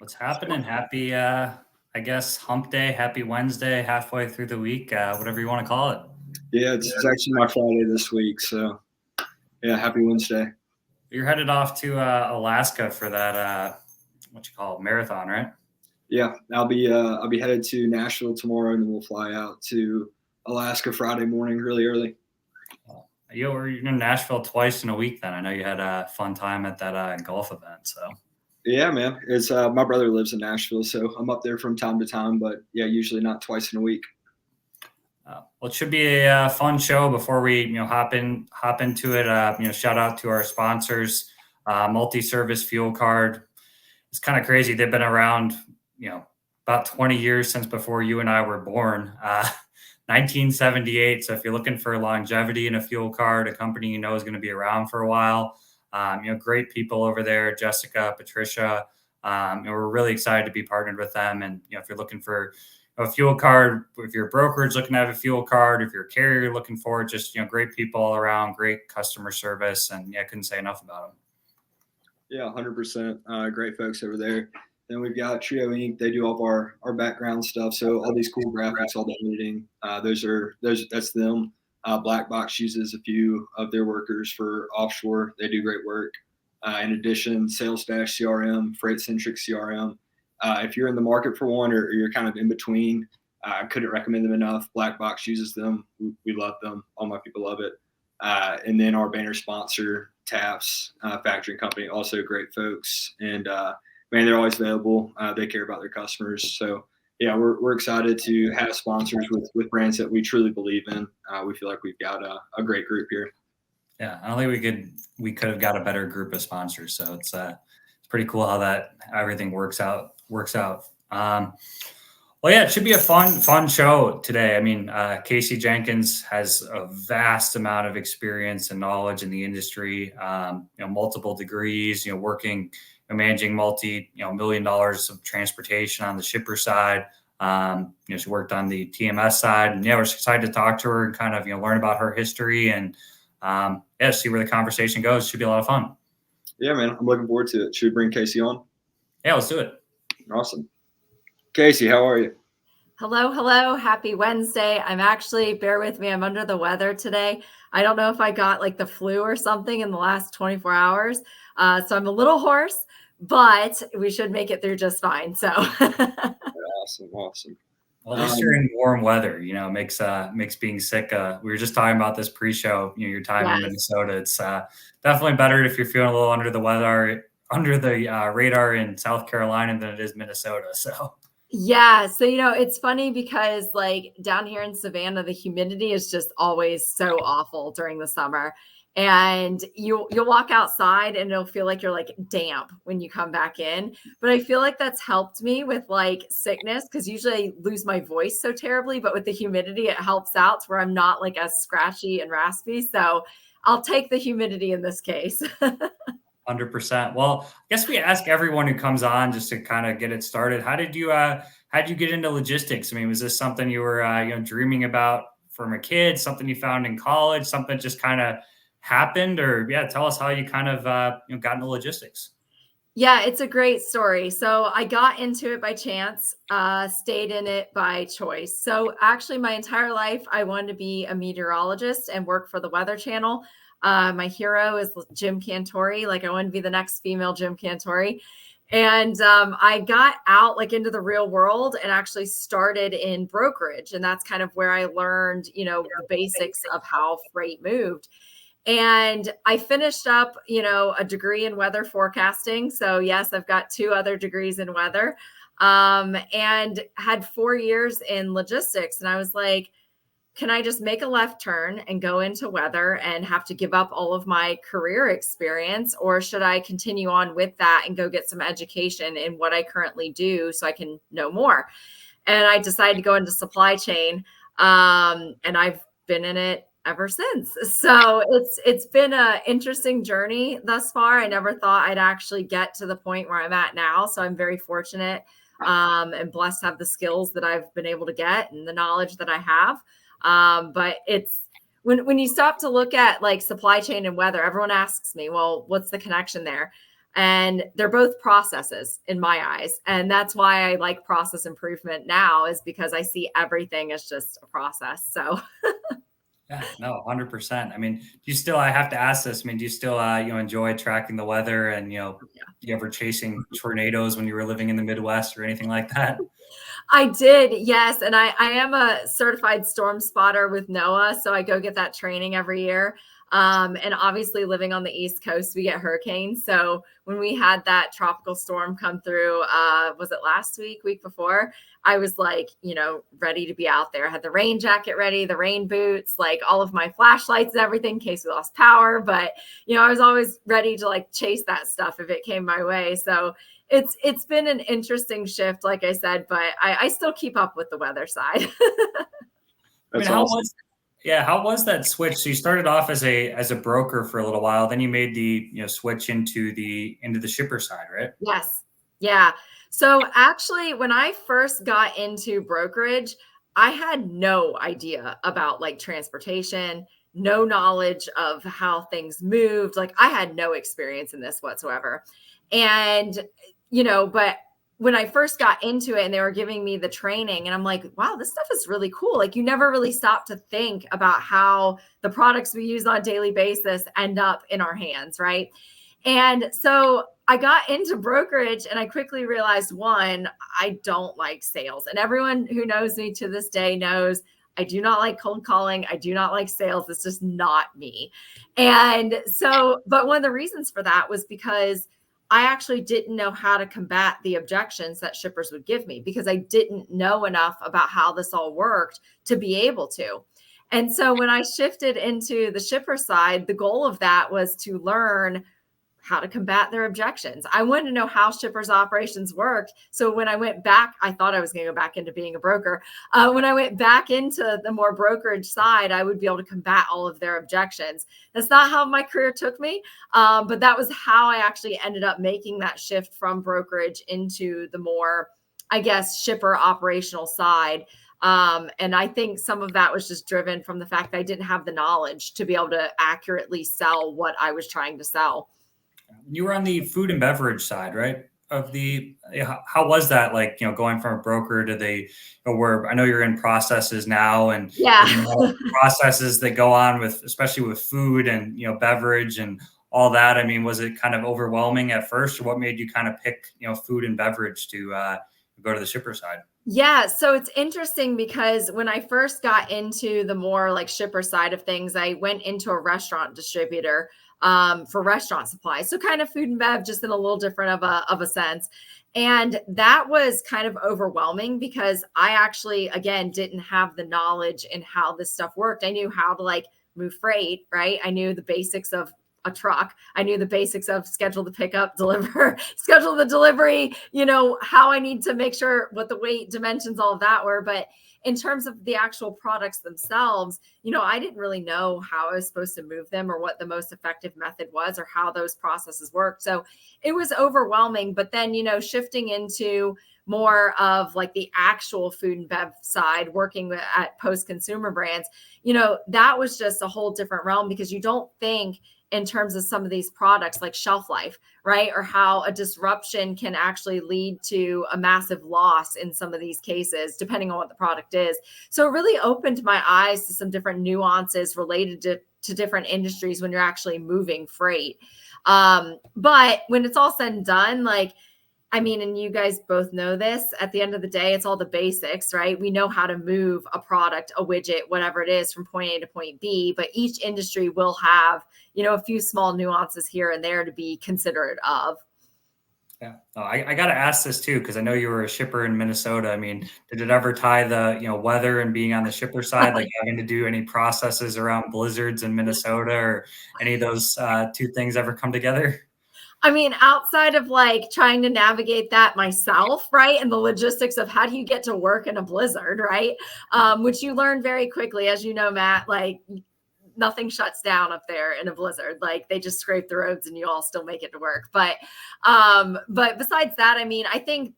What's happening? Happy, I guess, hump day, happy Wednesday, halfway through the week, whatever you want to call it. Yeah, it's actually my Friday this week, so yeah, happy Wednesday. You're headed off to Alaska for that, what you call it, marathon, right? Yeah, I'll be headed to Nashville tomorrow, and then we'll fly out to Alaska Friday morning, really early. You're in Nashville twice in a week then. I know you had a fun time at that golf event, so. Yeah, man. It's my brother lives in Nashville, so I'm up there from time to time, but yeah, usually not twice in a week. Well, it should be a fun show. Before we hop into it, shout out to our sponsors, Multi-Service Fuel Card. It's kind of crazy. They've been around, about 20 years since before you and I were born, 1978. So if you're looking for longevity in a fuel card, a company you know is going to be around for a while, great people over there, Jessica, Patricia. We're really excited to be partnered with them. And if you're looking for a fuel card, if you're a brokerage looking to have a fuel card, if you're a carrier looking for it, just great people all around, great customer service, and I couldn't say enough about them. Yeah, 100%. Great folks over there. Then we've got Trio Inc. They do all of our background stuff. So all these cool graphics, all the editing, that's them. Black Box uses a few of their workers for offshore. They do great work. In addition, Sales Dash CRM, Freight Centric CRM. If you're in the market for one or you're kind of in between, I couldn't recommend them enough. Black Box uses them. We love them. All my people love it. And then our banner sponsor, Taps Factoring Company, also great folks. And man, they're always available. They care about their customers. So yeah, we're excited to have sponsors with brands that we truly believe in. We feel like we've got a great group here. Yeah, I don't think we could have got a better group of sponsors. So it's pretty cool how everything works out. Well, yeah, it should be a fun show today. I mean, Casey Jenkins has a vast amount of experience and knowledge in the industry. Multiple degrees. Working, managing $multi-million of transportation on the shipper side. She worked on the TMS side, and yeah, we're excited to talk to her and kind of learn about her history and see where the conversation goes. Should be a lot of fun. Yeah, man, I'm looking forward to it. Should we bring Casey on? Yeah, let's do it. Awesome. Casey, how are you? Hello. Happy Wednesday. Bear with me, I'm under the weather today. I don't know if I got like the flu or something in the last 24 hours. So I'm a little hoarse, but we should make it through just fine. So Awesome. Well, at least you're in warm weather, makes being sick. We were just talking about this pre-show, your time in Minnesota. It's definitely better if you're feeling a little under the weather, under the radar in South Carolina than it is Minnesota. So yeah. So, it's funny because like down here in Savannah, the humidity is just always so awful during the summer. And you'll walk outside and it'll feel like you're like damp when you come back in. But I feel like that's helped me with like sickness because usually I lose my voice so terribly. But with the humidity, it helps out to where I'm not like as scratchy and raspy. So I'll take the humidity in this case. 100%. Well, I guess we ask everyone who comes on just to kind of get it started. How did you get into logistics? I mean, was this something you were dreaming about from a kid? Something you found in college? Something just kind of happened? Or tell us how you kind of got into logistics. Yeah, it's a great story. So I got into it by chance, stayed in it by choice. So actually, my entire life, I wanted to be a meteorologist and work for the Weather Channel. My hero is Jim Cantori. Like I want to be the next female Jim Cantori. And I got out like into the real world and actually started in brokerage. And that's kind of where I learned, the basics of how freight moved. And I finished up, a degree in weather forecasting. So yes, I've got 2 other degrees in weather and had 4 years in logistics. And I was like, can I just make a left turn and go into weather and have to give up all of my career experience? Or should I continue on with that and go get some education in what I currently do so I can know more? And I decided to go into supply chain. And I've been in it ever since. So it's been an interesting journey thus far. I never thought I'd actually get to the point where I'm at now. So I'm very fortunate and blessed to have the skills that I've been able to get and the knowledge that I have. But it's when you stop to look at like supply chain and weather, everyone asks me, well, what's the connection there? And they're both processes in my eyes. And that's why I like process improvement now, is because I see everything as just a process. So Yeah, no, 100%. I mean, I have to ask this. I mean, do you still, enjoy tracking the weather and, you ever chasing tornadoes when you were living in the Midwest or anything like that? I did, yes. And I am a certified storm spotter with NOAA. So I go get that training every year. And obviously living on the East Coast, we get hurricanes. So when we had that tropical storm come through, was it last week before, I was like, ready to be out there. I had the rain jacket ready, the rain boots, like all of my flashlights and everything in case we lost power. But, I was always ready to like chase that stuff if it came my way. So it's been an interesting shift, like I said, but I still keep up with the weather side. That's How awesome. how was that switch? So you started off as a broker for a little while, then you made the switch into the shipper side, right? Yes. Yeah. So actually, when I first got into brokerage, I had no idea about like transportation, no knowledge of how things moved. Like I had no experience in this whatsoever. And, but when I first got into it and they were giving me the training, and I'm like, wow, this stuff is really cool. Like you never really stop to think about how the products we use on a daily basis end up in our hands, right? And so I got into brokerage and I quickly realized, one, I don't like sales. And everyone who knows me to this day knows I do not like cold calling. I do not like sales. It's just not me. And so, but one of the reasons for that was because I actually didn't know how to combat the objections that shippers would give me, because I didn't know enough about how this all worked to be able to. And so when I shifted into the shipper side, the goal of that was to learn how to combat their objections. I wanted to know how shippers' operations worked. So when I went back, I thought I was going to go back into being a broker. When I went back into the more brokerage side, I would be able to combat all of their objections. That's not how my career took me, but that was how I actually ended up making that shift from brokerage into the more, I guess, shipper operational side. And I think some of that was just driven from the fact that I didn't have the knowledge to be able to accurately sell what I was trying to sell. You were on the food and beverage side, right? How was that like, going from a broker to where I know you're in processes now, and Yeah. there's a lot of processes that go on with, especially with food and, beverage and all that. I mean, was it kind of overwhelming at first, or what made you kind of pick, food and beverage to go to the shipper side? Yeah. So it's interesting because when I first got into the more like shipper side of things, I went into a restaurant distributor for restaurant supplies. So kind of food and bev, just in a little different of a sense. And that was kind of overwhelming because I actually, again, didn't have the knowledge in how this stuff worked. I knew how to like move freight, right? I knew the basics of a truck. I knew the basics of schedule the pickup, deliver, schedule the delivery, how I need to make sure what the weight dimensions, all of that were. But in terms of the actual products themselves, I didn't really know how I was supposed to move them or what the most effective method was or how those processes worked. So it was overwhelming. But then, shifting into more of like the actual food and bev side, working at post-consumer brands, that was just a whole different realm, because you don't think in terms of some of these products like shelf life, right? Or how a disruption can actually lead to a massive loss in some of these cases, depending on what the product is. So it really opened my eyes to some different nuances related to different industries when you're actually moving freight. But when it's all said and done, and you guys both know this, at the end of the day, it's all the basics, right? We know how to move a product, a widget, whatever it is, from point A to point B, but each industry will have, a few small nuances here and there to be considerate of. Yeah, I got to ask this too, because I know you were a shipper in Minnesota. I mean, did it ever tie the, weather and being on the shipper side, like having to do any processes around blizzards in Minnesota, or any of those two things ever come together? I mean, outside of like trying to navigate that myself, right? And the logistics of how do you get to work in a blizzard, right? Which you learn very quickly, as you know, Matt, like nothing shuts down up there in a blizzard. Like they just scrape the roads and you all still make it to work. But besides that, I mean, I think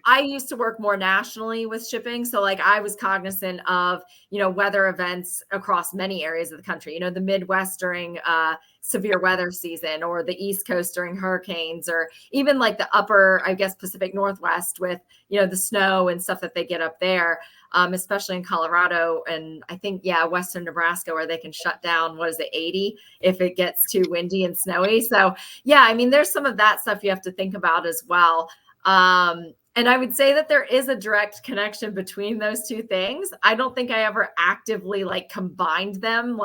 I used to work more nationally with shipping. So like I was cognizant of, weather events across many areas of the country, the Midwest during severe weather season, or the East Coast during hurricanes, or even like the upper, I guess, Pacific Northwest with, the snow and stuff that they get up there, especially in Colorado. And I think, Western Nebraska, where they can shut down, 80 if it gets too windy and snowy. So there's some of that stuff you have to think about as well. And I would say that there is a direct connection between those two things. I don't think I ever actively combined them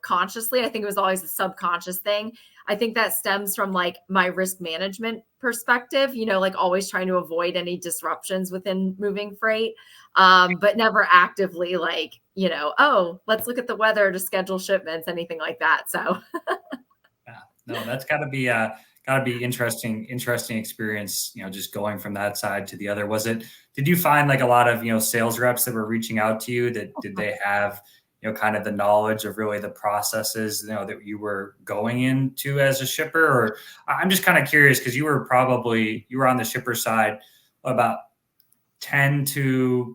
consciously. I think it was always a subconscious thing. I think that stems from my risk management perspective, always trying to avoid any disruptions within moving freight, but never actively oh, let's look at the weather to schedule shipments, anything like that. So no, that's gotta be interesting experience, just going from that side to the other. Did you find a lot of, sales reps that were reaching out to you did they have, kind of the knowledge of really the processes, that you were going into as a shipper? Or I'm just kind of curious, because you were on the shipper side about 5 to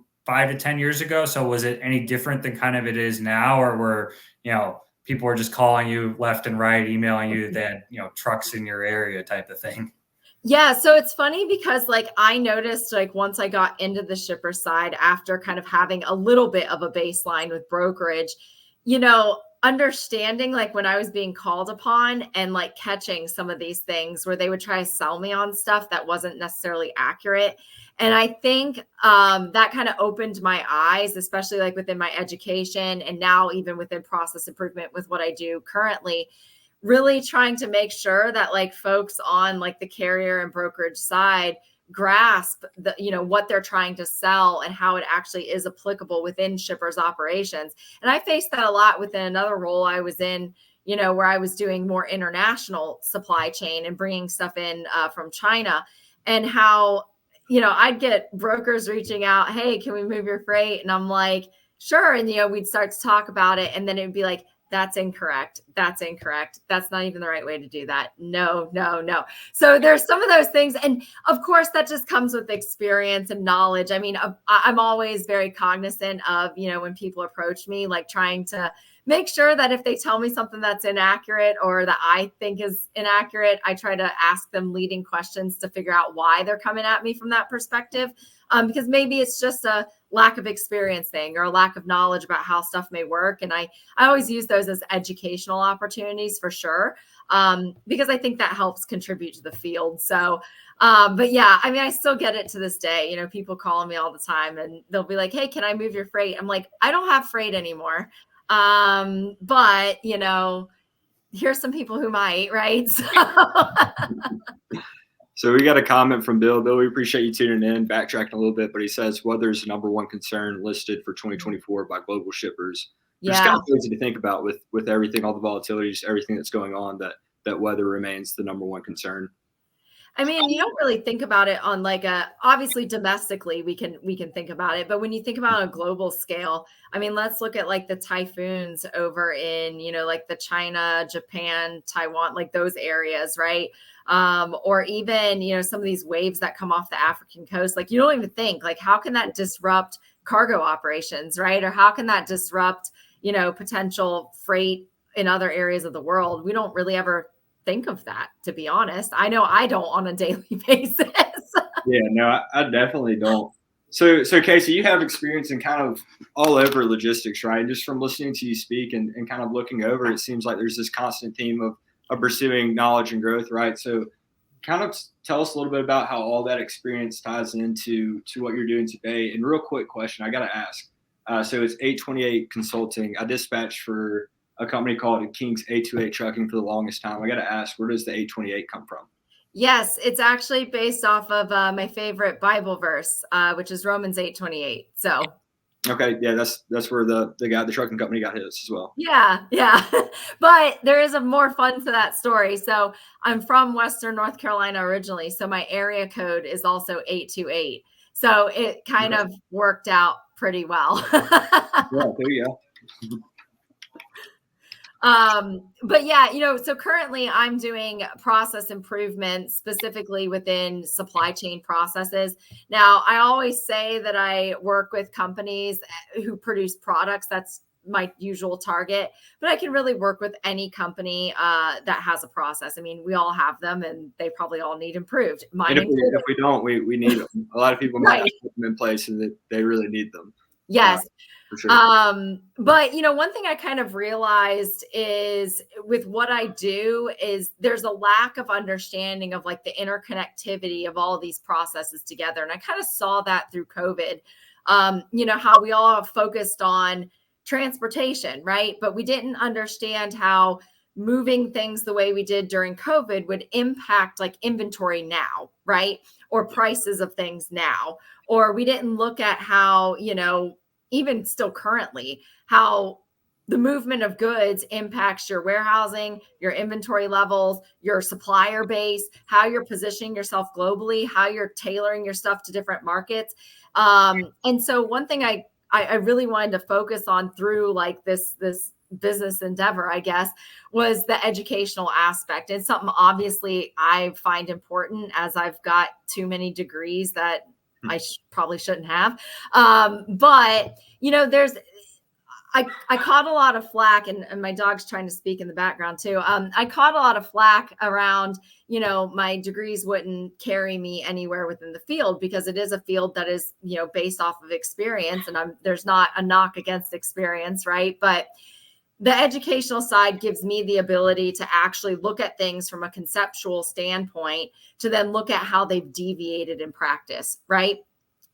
10 years ago. So was it any different than kind of it is now, or were, people were just calling you left and right, emailing you that, trucks in your area type of thing? Yeah. So it's funny because I noticed once I got into the shipper side, after kind of having a little bit of a baseline with brokerage, understanding when I was being called upon and catching some of these things where they would try to sell me on stuff that wasn't necessarily accurate. And I think that kind of opened my eyes, especially within my education, and now even within process improvement with what I do currently, really trying to make sure that folks on the carrier and brokerage side grasp the, what they're trying to sell and how it actually is applicable within shippers' operations. And I faced that a lot within another role I was in, where I was doing more international supply chain and bringing stuff in from China, and how, I'd get brokers reaching out, hey, can we move your freight? And I'm like, sure. And, we'd start to talk about it. And then it'd be like, that's incorrect. That's incorrect. That's not even the right way to do that. No. So there's some of those things. And of course, that just comes with experience and knowledge. I mean, I'm always very cognizant of, when people approach me, trying to make sure that if they tell me something that's inaccurate or that I think is inaccurate, I try to ask them leading questions to figure out why they're coming at me from that perspective. Because maybe it's just a lack of experience thing or a lack of knowledge about how stuff may work. And I always use those as educational opportunities for sure, because I think that helps contribute to the field. So, but yeah, I still get it to this day. People calling me all the time and they'll be like, hey, can I move your freight? I'm like, I don't have freight anymore. But here's some people who might, right? So we got a comment from Bill. Bill, we appreciate you tuning in, backtracking a little bit, but he says weather is the number one concern listed for 2024 by global shippers. Yeah. It's kind of crazy to think about with everything, all the volatilities, everything that's going on, that weather remains the number one concern. You don't really think about it on obviously domestically we can think about it, but when you think about a global scale, let's look at the typhoons over in, the China, Japan, Taiwan, those areas, right? Or even, some of these waves that come off the African coast, you don't even think how can that disrupt cargo operations, right? Or how can that disrupt, potential freight in other areas of the world? We don't really ever think of that, to be honest. I know I don't on a daily basis. Yeah, no, I definitely don't. So Casey, you have experience in kind of all over logistics, right? Just from listening to you speak and kind of looking over, it seems like there's this constant theme of pursuing knowledge and growth, right? So kind of tell us a little bit about how all that experience ties into what you're doing today. And real quick question, I got to ask. So it's 828 Consulting. I dispatched for a company called King's 828 Trucking for the longest time. I got to ask, where does the 828 come from? Yes, it's actually based off of my favorite Bible verse, which is Romans 8:28. So. Okay, yeah, that's where the trucking company got his as well. Yeah. But there is a more fun to that story. So I'm from Western North Carolina originally. So my area code is also 828. So it kind of worked out pretty well. Yeah, there you go. But yeah, so currently I'm doing process improvement specifically within supply chain processes. Now, I always say that I work with companies who produce products. That's my usual target, but I can really work with any company that has a process. I mean, we all have them and they probably all need improved. Mine And if we don't, we need them. A lot of people might Right. put them in place and that they really need them. Yes. For sure. But one thing I kind of realized is with what I do is there's a lack of understanding of like the interconnectivity of all of these processes together. And I kind of saw that through COVID. How we all have focused on transportation, right? But we didn't understand how moving things the way we did during COVID would impact like inventory now, right? Or prices of things now. Or we didn't look at how, even still currently, how the movement of goods impacts your warehousing, your inventory levels, your supplier base, how you're positioning yourself globally, how you're tailoring your stuff to different markets. And so one thing I really wanted to focus on through like this business endeavor, I guess, was the educational aspect. It's something obviously I find important as I've got too many degrees that I probably shouldn't have. But I caught a lot of flack, and my dog's trying to speak in the background too. I caught a lot of flack around, my degrees wouldn't carry me anywhere within the field because it is a field that is, based off of experience, and there's not a knock against experience, right? But the educational side gives me the ability to actually look at things from a conceptual standpoint to then look at how they've deviated in practice, right?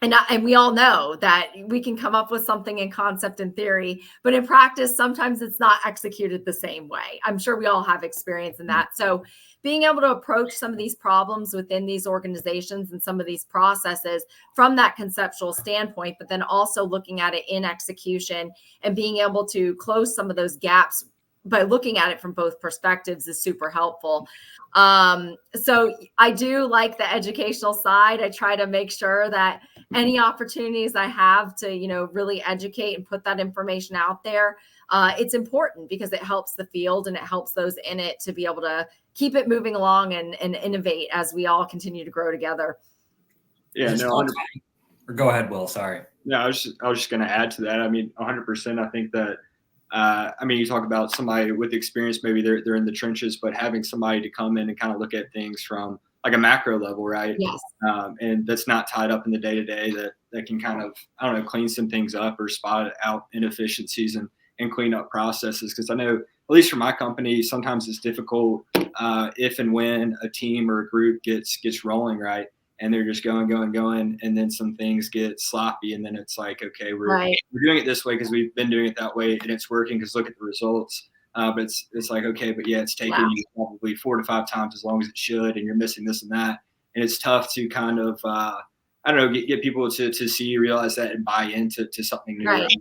And we all know that we can come up with something in concept and theory, but in practice, sometimes it's not executed the same way. I'm sure we all have experience in that. So being able to approach some of these problems within these organizations and some of these processes from that conceptual standpoint, but then also looking at it in execution and being able to close some of those gaps by looking at it from both perspectives is super helpful. So I do like the educational side. I try to make sure that any opportunities I have to, really educate and put that information out there, it's important because it helps the field and it helps those in it to be able to keep it moving along and innovate as we all continue to grow together. Yeah, no. Or go ahead, Will. Sorry. Yeah, I was just going to add to that. I mean, 100%. I think that. You talk about somebody with experience, maybe they're in the trenches, but having somebody to come in and kind of look at things from like a macro level, right? Yes. And that's not tied up in the day-to-day that can kind of, clean some things up or spot out inefficiencies and clean up processes. Because I know, at least for my company, sometimes it's difficult if and when a team or a group gets rolling, right? And they're just going, and then some things get sloppy, and then it's like, okay, we're doing it this way because we've been doing it that way, and it's working because look at the results. But it's like, okay, but yeah, it's taking you probably 4 to 5 times as long as it should, and you're missing this and that, and it's tough to kind of get people to see, realize that, and buy into something new. Right.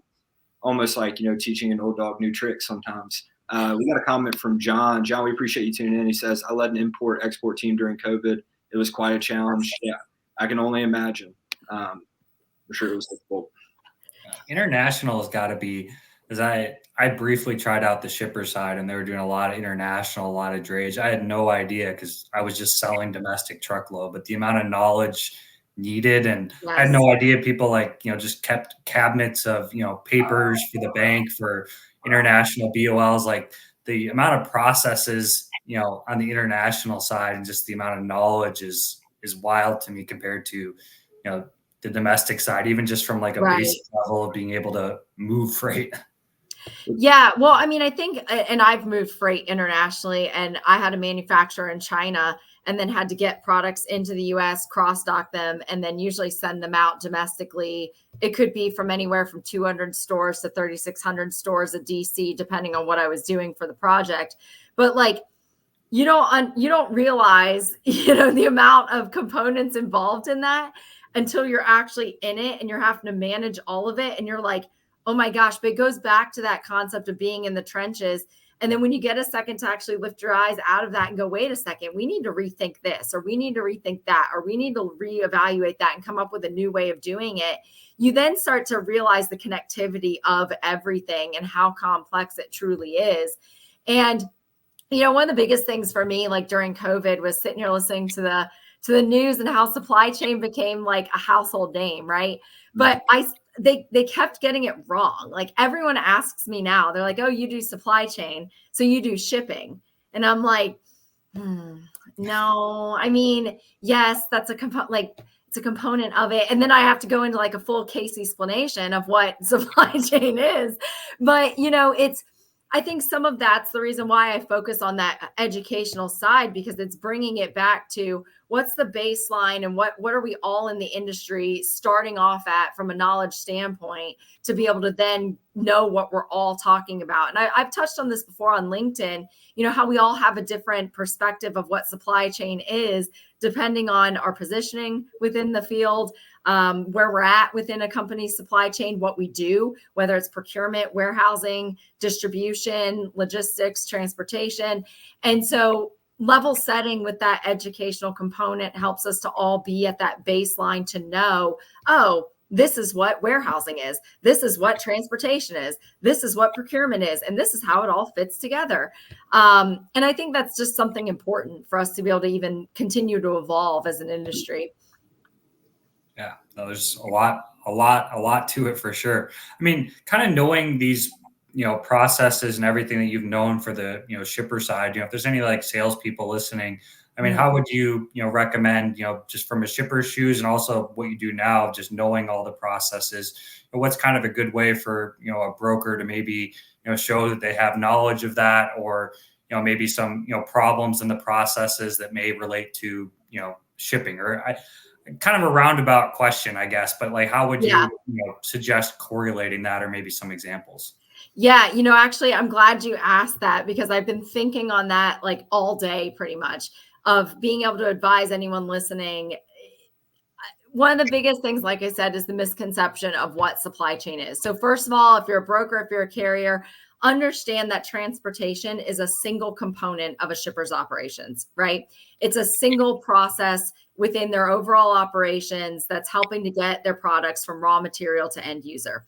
Almost like teaching an old dog new tricks sometimes. We got a comment from John. John, we appreciate you tuning in. He says, I led an import-export team during COVID. It was quite a challenge. Yeah, I can only imagine. I'm sure it was difficult. International has got to be, because I briefly tried out the shipper side and they were doing a lot of international, a lot of drayage. I had no idea because I was just selling domestic truckload, but the amount of knowledge needed, and I had no idea people just kept cabinets of papers for the bank for international BOLs, like the amount of processes on the international side, and just the amount of knowledge is wild to me compared to the domestic side, even just from like a basic level of being able to move freight. Yeah, well, I think, and I've moved freight internationally, and I had a manufacturer in China and then had to get products into the US, cross-dock them, and then usually send them out domestically. It could be from anywhere from 200 stores to 3,600 stores at DC, depending on what I was doing for the project. But you don't realize, the amount of components involved in that until you're actually in it and you're having to manage all of it. And you're like, oh my gosh, but it goes back to that concept of being in the trenches. And then when you get a second to actually lift your eyes out of that and go, wait a second, we need to rethink this, or we need to rethink that, or we need to reevaluate that and come up with a new way of doing it. You then start to realize the connectivity of everything and how complex it truly is. And, one of the biggest things for me, like during COVID, was sitting here listening to the news and how supply chain became like a household name, right? But they kept getting it wrong. Like everyone asks me now, they're like, "Oh, you do supply chain, so you do shipping," and I'm like, no. I mean, yes, that's a component. Like it's a component of it, and then I have to go into like a full case explanation of what supply chain is. But I think some of that's the reason why I focus on that educational side, because it's bringing it back to what's the baseline and what are we all in the industry starting off at from a knowledge standpoint to be able to then know what we're all talking about. And I've touched on this before on LinkedIn, how we all have a different perspective of what supply chain is, depending on our positioning within the field, where we're at within a company's supply chain, what we do, whether it's procurement, warehousing, distribution, logistics, transportation. And so level setting with that educational component helps us to all be at that baseline to know, oh, this is what warehousing is. This is what transportation is. This is what procurement is. And this is how it all fits together. And I think that's just something important for us to be able to even continue to evolve as an industry. Yeah, no, there's a lot to it for sure. I mean, kind of knowing these, processes and everything that you've known for the, shipper side, if there's any like salespeople listening, I mean, how would you, recommend, just from a shipper's shoes and also what you do now, just knowing all the processes, what's kind of a good way for, a broker to maybe, show that they have knowledge of that, or, maybe some, problems in the processes that may relate to, shipping, or kind of a roundabout question, I guess, but like, how would you, suggest correlating that, or maybe some examples? Yeah, actually, I'm glad you asked that, because I've been thinking on that like all day pretty much, of being able to advise anyone listening. One of the biggest things, like I said, is the misconception of what supply chain is. So first of all, if you're a broker, if you're a carrier, understand that transportation is a single component of a shipper's operations, right? It's a single process within their overall operations that's helping to get their products from raw material to end user.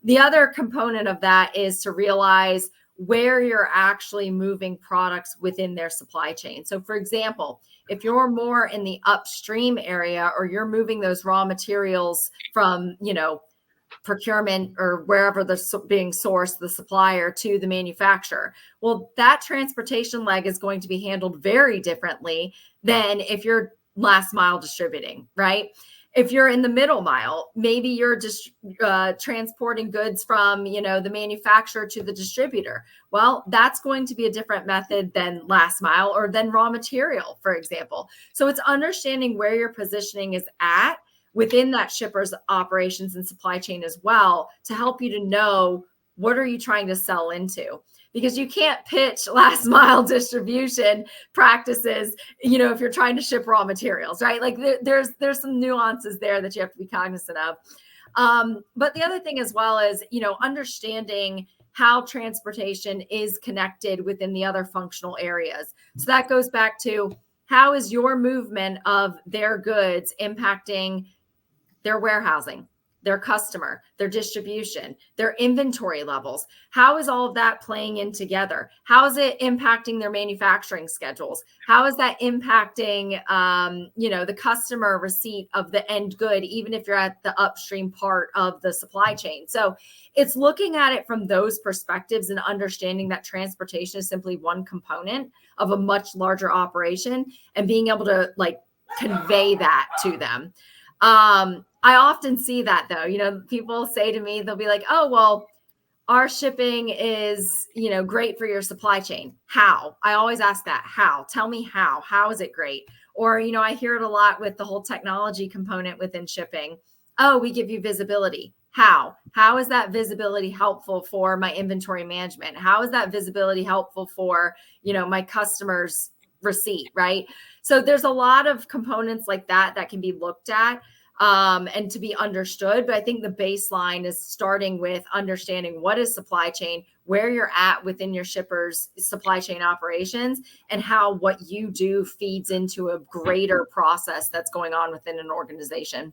The other component of that is to realize where you're actually moving products within their supply chain. So for example, if you're more in the upstream area, or you're moving those raw materials from, procurement or wherever they're being sourced, the supplier to the manufacturer, well, that transportation leg is going to be handled very differently than if you're last mile distributing, right? If you're in the middle mile, maybe you're just transporting goods from, the manufacturer to the distributor. Well, that's going to be a different method than last mile or than raw material, for example. So it's understanding where your positioning is at within that shipper's operations and supply chain as well, to help you to know what are you trying to sell into. Because you can't pitch last mile distribution practices, if you're trying to ship raw materials, right? Like there's some nuances there that you have to be cognizant of. But the other thing as well is, understanding how transportation is connected within the other functional areas. So that goes back to, how is your movement of their goods impacting their warehousing, their customer, their distribution, their inventory levels? How is all of that playing in together? How is it impacting their manufacturing schedules? How is that impacting, the customer receipt of the end good, even if you're at the upstream part of the supply chain? So it's looking at it from those perspectives and understanding that transportation is simply one component of a much larger operation, and being able to like convey that to them. I often see that though, people say to me, they'll be like, oh, well, our shipping is, great for your supply chain. How? I always ask that. How? Tell me how is it great? Or, I hear it a lot with the whole technology component within shipping. Oh, we give you visibility. How is that visibility helpful for my inventory management? How is that visibility helpful for, my customers' receipt, right? So there's a lot of components like that can be looked at and to be understood. But I think the baseline is starting with understanding what is supply chain, where you're at within your shipper's supply chain operations, and how what you do feeds into a greater process that's going on within an organization.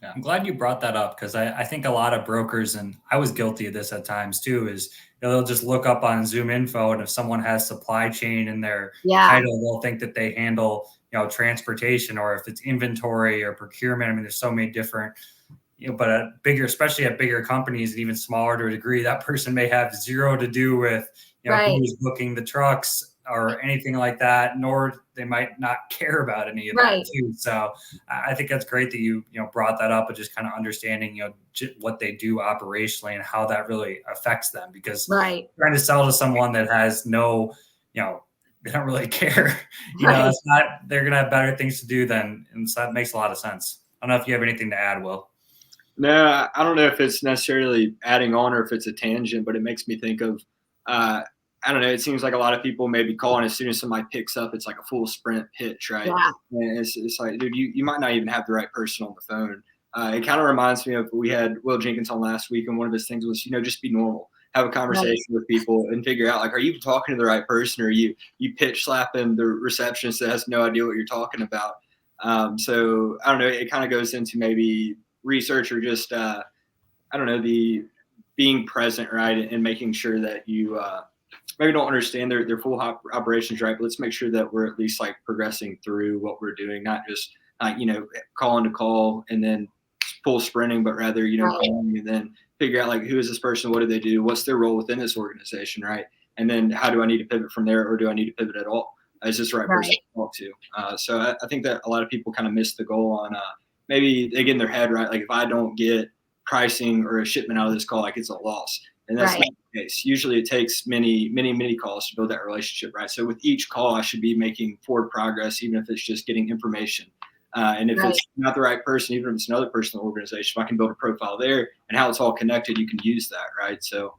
Yeah, I'm glad you brought that up because I think a lot of brokers, and I was guilty of this at times too, is they'll just look up on Zoom info, and if someone has supply chain in their Yeah. title, they'll think that they handle transportation, or if it's inventory or procurement. I mean, there's so many different, but at bigger, especially at bigger companies and even smaller to a degree, that person may have zero to do with Right. who's booking the trucks or anything like that, nor they might not care about any of Right. that too. So I think that's great that you brought that up, and just kind of understanding what they do operationally and how that really affects them, because Right. trying to sell to someone that has no, they don't really care, Right. it's not, they're gonna have better things to do than, and so that makes a lot of sense. I don't know if you have anything to add, Will. No, I don't know if it's necessarily adding on or if it's a tangent, but it makes me think of, I don't know. It seems like a lot of people maybe call, and as soon as somebody picks up, it's like a full sprint pitch, right? Yeah. And it's like, dude, you might not even have the right person on the phone. It kind of reminds me of, we had Will Jenkins on last week, and one of his things was, just be normal, have a conversation with people, and figure out, like, are you talking to the right person, or you pitch slapping the receptionist that has no idea what you're talking about? So I don't know. It kind of goes into maybe research, or just I don't know, the being present, right, and making sure that you maybe don't understand their full operations, right, but let's make sure that we're at least like progressing through what we're doing, not just calling to call and then full sprinting, but rather Right. calling and then figure out, like, who is this person, what do they do, what's their role within this organization, right, and then how do I need to pivot from there, or do I need to pivot at all? Is this the right person to talk to? So I think that a lot of people kind of miss the goal on maybe they get in their head, right, like, if I don't get pricing or a shipment out of this call, like, it's a loss. And that's not the case. Usually it takes many, many, many calls to build that relationship, right? So with each call, I should be making forward progress, even if it's just getting information. And if it's not the right person, even if it's another person in the organization, if I can build a profile there and how it's all connected, you can use that, right? So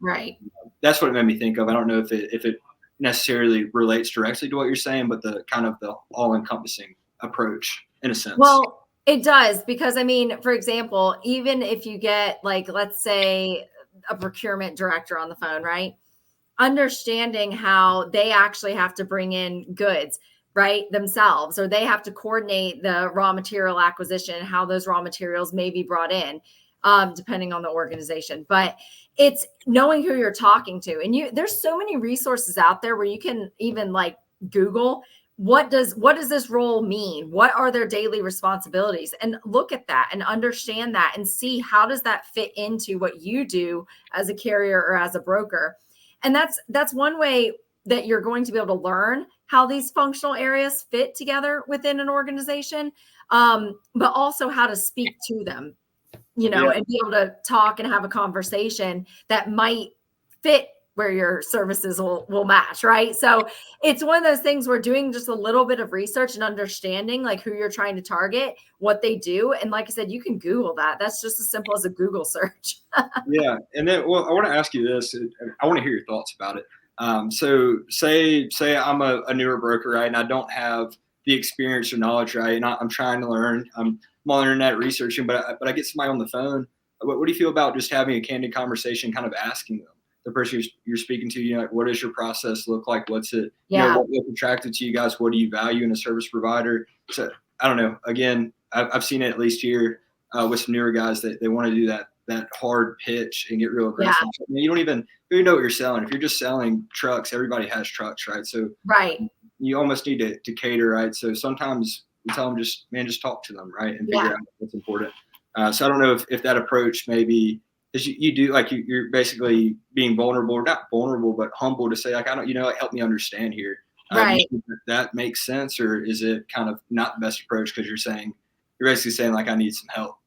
that's what it made me think of. I don't know if it necessarily relates directly to what you're saying, but the kind of the all-encompassing approach in a sense. Well, it does, because I mean, for example, even if you get, like, let's say a procurement director on the phone, right? Understanding how they actually have to bring in goods, right, themselves, or they have to coordinate the raw material acquisition, how those raw materials may be brought in, depending on the organization. But it's knowing who you're talking to. And there's so many resources out there where you can even, like, Google, what does this role mean? What are their daily responsibilities? And look at that and understand that and see, how does that fit into what you do as a carrier or as a broker? And that's one way that you're going to be able to learn how these functional areas fit together within an organization, but also how to speak to them, and be able to talk and have a conversation that might fit where your services will match, right? So it's one of those things where doing just a little bit of research and understanding, like, who you're trying to target, what they do. And like I said, you can Google that. That's just as simple as a Google search. Yeah. And then, well, I want to ask you this. I want to hear your thoughts about it. So say I'm a newer broker, right, and I don't have the experience or knowledge, right, and I'm trying to learn. I'm on the internet researching, but I get somebody on the phone. What do you feel about just having a candid conversation, kind of asking them, the person you're speaking to, like, what does your process look like? What's it, what attracted to you guys? What do you value in a service provider? So I don't know. Again, I've seen it at least here with some newer guys that they want to do that hard pitch and get real aggressive. I mean, you don't even know what you're selling. If you're just selling trucks, everybody has trucks, right? So you almost need to cater, right? So sometimes we tell them, just talk to them, right, and figure out what's important. So I don't know if that approach maybe is you do, like, you're basically being vulnerable, or not vulnerable, but humble, to say, like, I don't, like, help me understand here. That makes sense, or is it kind of not the best approach because you're basically saying, like, I need some help?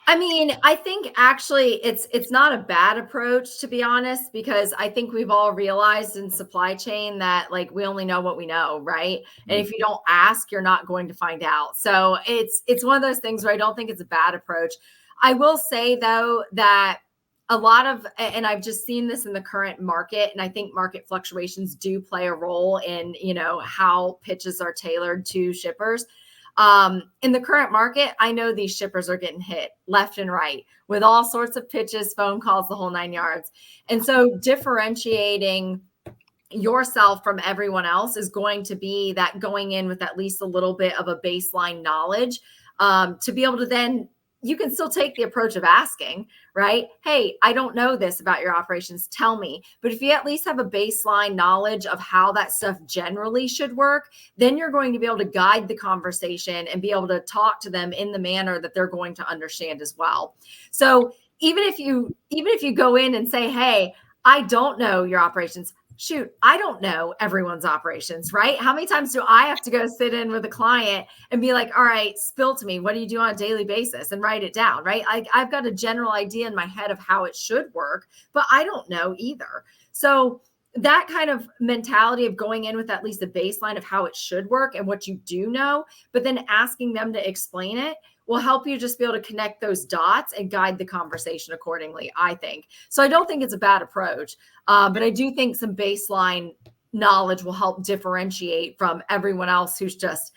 I mean, I think actually it's not a bad approach, to be honest, because I think we've all realized in supply chain that, like, we only know what we know, right? And if you don't ask, you're not going to find out. So it's one of those things where I don't think it's a bad approach. I will say, though, that a lot of, and I've just seen this in the current market, and I think market fluctuations do play a role in, how pitches are tailored to shippers. In the current market, I know these shippers are getting hit left and right with all sorts of pitches, phone calls, the whole 9 yards. And so differentiating yourself from everyone else is going to be that going in with at least a little bit of a baseline knowledge, to be able to then, you can still take the approach of asking, right? Hey, I don't know this about your operations. Tell me. But if you at least have a baseline knowledge of how that stuff generally should work, then you're going to be able to guide the conversation and be able to talk to them in the manner that they're going to understand as well. So even if you go in and say, hey, I don't know your operations. Shoot, I don't know everyone's operations, right? How many times do I have to go sit in with a client and be like, all right, spill to me, what do you do on a daily basis, and write it down, right? I've got a general idea in my head of how it should work, but I don't know either. So that kind of mentality of going in with at least a baseline of how it should work and what you do know, but then asking them to explain it will help you just be able to connect those dots and guide the conversation accordingly, I think. So I don't think it's a bad approach, but I do think some baseline knowledge will help differentiate from everyone else who's just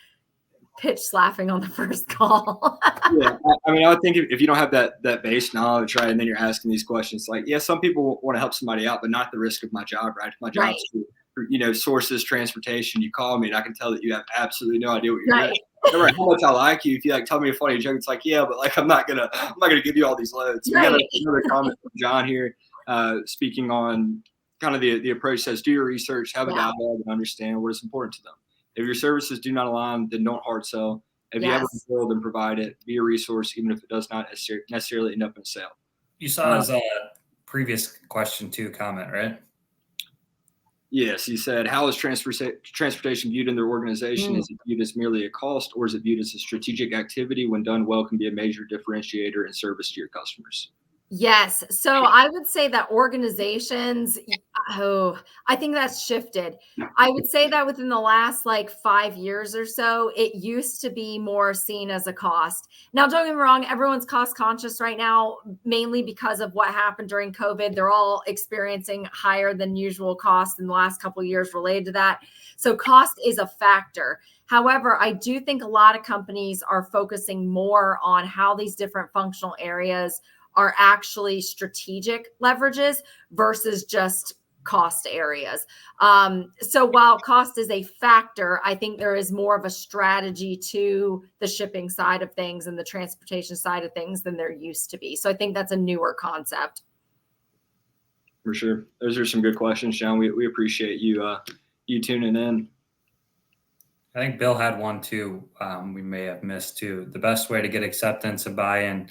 pitch slapping on the first call. Yeah, I mean, I would think if you don't have that base knowledge, right, and then you're asking these questions, like, yeah, some people want to help somebody out, but not at the risk of my job, right? If my job is to, sources, transportation, you call me and I can tell that you have absolutely no idea what you're doing. No matter how much I like you, if you tell me a funny joke, it's like, yeah, but like I'm not gonna give you all these loads. Right. We have another comment from John here, speaking on kind of the approach. Says, do your research, have a dialogue, and understand what is important to them. If your services do not align, then don't hard sell. If you have a bill, then provide it. Be a resource, even if it does not necessarily end up in a sale. You saw his previous question too, comment, right? Yes, he said, how is transportation viewed in their organization? Is it viewed as merely a cost, or is it viewed as a strategic activity when done well can be a major differentiator in service to your customers? Yes. So I would say that organizations, I think that's shifted. I would say that within the last 5 years or so, it used to be more seen as a cost. Now, don't get me wrong, everyone's cost conscious right now, mainly because of what happened during COVID. They're all experiencing higher than usual costs in the last couple of years related to that. So cost is a factor. However, I do think a lot of companies are focusing more on how these different functional areas are actually strategic leverages versus just cost areas. So while cost is a factor, I think there is more of a strategy to the shipping side of things and the transportation side of things than there used to be. So I think that's a newer concept. For sure. Those are some good questions, John. We appreciate you tuning in. I think Bill had one too. We may have missed too. The best way to get acceptance and buy-in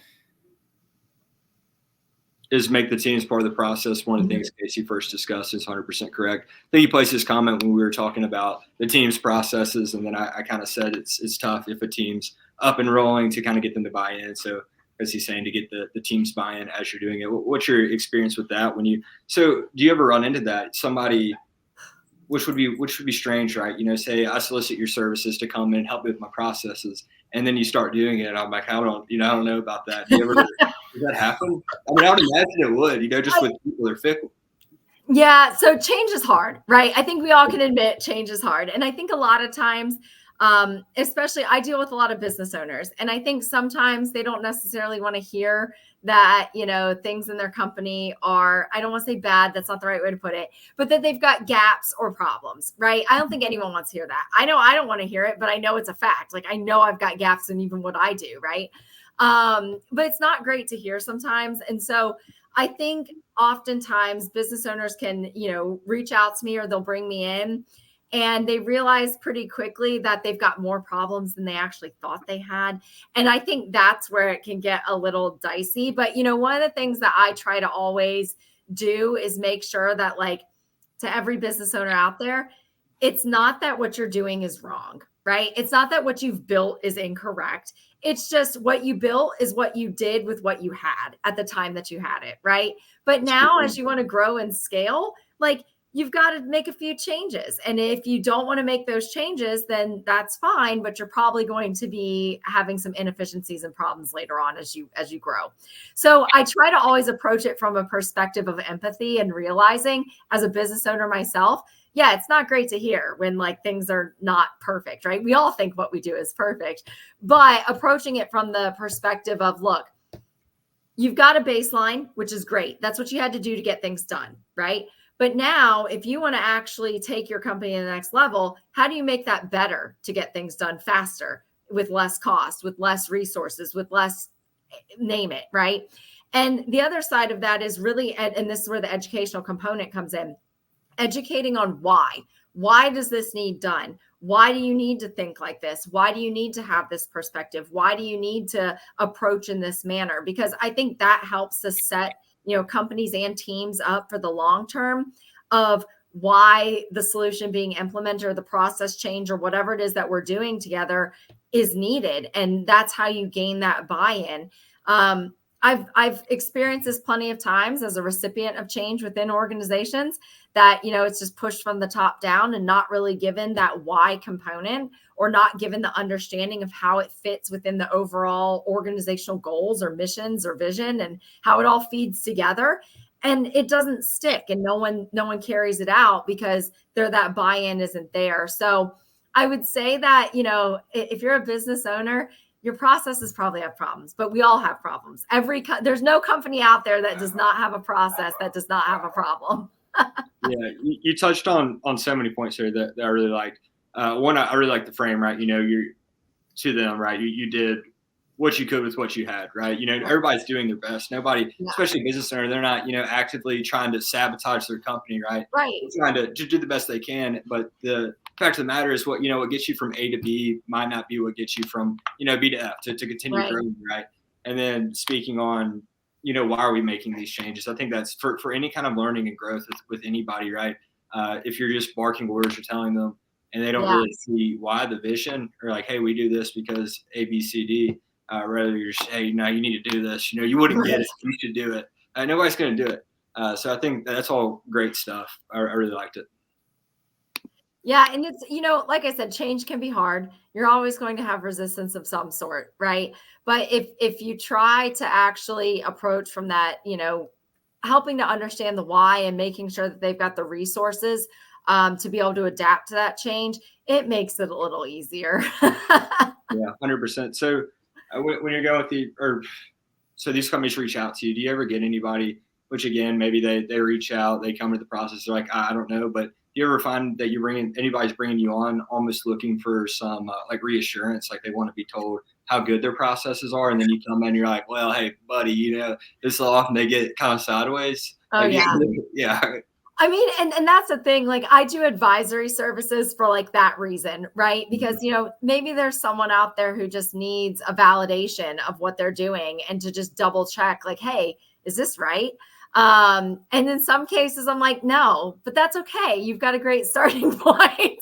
is make the teams part of the process. One of the things Casey first discussed is 100% correct. I think he placed his comment when we were talking about the team's processes, and then I kind of said it's tough if a team's up and rolling to kind of get them to buy in. So as he's saying, to get the team's buy-in as you're doing it. What's your experience with that? So do you ever run into that? Somebody, which would be strange, right? Say I solicit your services to come in and help me with my processes, and then you start doing it, and I'm like, I don't know about that. Do you ever, does that happen? I mean, I would imagine it would, just with people that are fickle. Yeah. So change is hard, right? I think we all can admit change is hard. And I think a lot of times, especially I deal with a lot of business owners, and I think sometimes they don't necessarily want to hear that, things in their company are, I don't want to say bad, that's not the right way to put it, but that they've got gaps or problems, right? I don't think anyone wants to hear that. I know I don't want to hear it, but I know it's a fact. Like I know I've got gaps in even what I do, right? But it's not great to hear sometimes. And so I think oftentimes business owners can, reach out to me or they'll bring me in, and they realize pretty quickly that they've got more problems than they actually thought they had. And I think that's where it can get a little dicey. But, one of the things that I try to always do is make sure that, to every business owner out there, it's not that what you're doing is wrong, right? It's not that what you've built is incorrect. It's just what you built is what you did with what you had at the time that you had it, right? But now as you want to grow and scale, you've got to make a few changes. And if you don't want to make those changes, then that's fine, but you're probably going to be having some inefficiencies and problems later on as you grow. So I try to always approach it from a perspective of empathy and realizing, as a business owner myself, yeah, it's not great to hear when things are not perfect, right? We all think what we do is perfect, but approaching it from the perspective of, look, you've got a baseline, which is great. That's what you had to do to get things done, right? But now, if you want to actually take your company to the next level, how do you make that better to get things done faster, with less cost, with less resources, with less name it, right? And the other side of that is really, and this is where the educational component comes in, educating on why. Why does this need done? Why do you need to think like this? Why do you need to have this perspective? Why do you need to approach in this manner? Because I think that helps us set, companies and teams up for the long term of why the solution being implemented or the process change or whatever it is that we're doing together is needed. And that's how you gain that buy-in. I've experienced this plenty of times as a recipient of change within organizations that, it's just pushed from the top down and not really given that why component or not given the understanding of how it fits within the overall organizational goals or missions or vision and how it all feeds together. And it doesn't stick and no one carries it out because that buy-in isn't there. So I would say that, if you're a business owner, your processes probably have problems, but we all have problems. There's no company out there that does not have a process that does not have a problem. Yeah, you touched on so many points here that I really liked. One, I really like the frame, right? You're to them, right? You did what you could with what you had, right? Everybody's doing their best. Nobody, especially business owner, they're not, actively trying to sabotage their company, right? Right. They're trying to just do the best they can. But the fact of the matter is what gets you from A to B might not be what gets you from, B to F to continue growing, right? And then speaking on, why are we making these changes? I think that's for any kind of learning and growth with anybody, right? If you're just barking orders or telling them and they don't really see why the vision or like, hey, we do this because A, B, C, D, rather you're just, hey, no, you need to do this. You wouldn't get it. You should do it. Nobody's going to do it. So I think that's all great stuff. I really liked it. Yeah. And it's, like I said, change can be hard. You're always going to have resistance of some sort, right? But if you try to actually approach from that, helping to understand the why and making sure that they've got the resources to be able to adapt to that change, it makes it a little easier. Yeah, 100%. So when you're going with so these companies reach out to you, do you ever get anybody, which again, maybe they reach out, they come to the process, they're like, I don't know, but do you ever find that anybody's bringing you on almost looking for some like reassurance, like they want to be told how good their processes are, and then you come in and you're like, well, hey, buddy, this often they get kind of sideways. Oh, like, yeah. Yeah. I mean, and that's the thing, like I do advisory services for like that reason, right? Because, maybe there's someone out there who just needs a validation of what they're doing and to just double check like, hey, is this right? And in some cases I'm like, no, but that's okay. You've got a great starting point.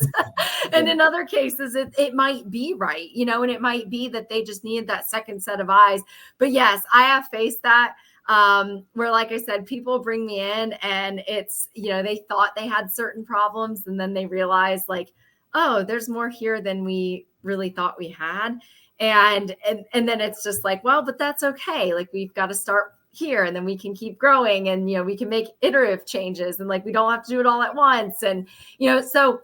And in other cases, it might be right, and it might be that they just need that second set of eyes. But yes, I have faced that. Where, like I said, people bring me in and it's, they thought they had certain problems and then they realize like, oh, there's more here than we really thought we had. And then it's just like, well, but that's okay. Like we've got to start here and then we can keep growing and, we can make iterative changes and like, we don't have to do it all at once. And, so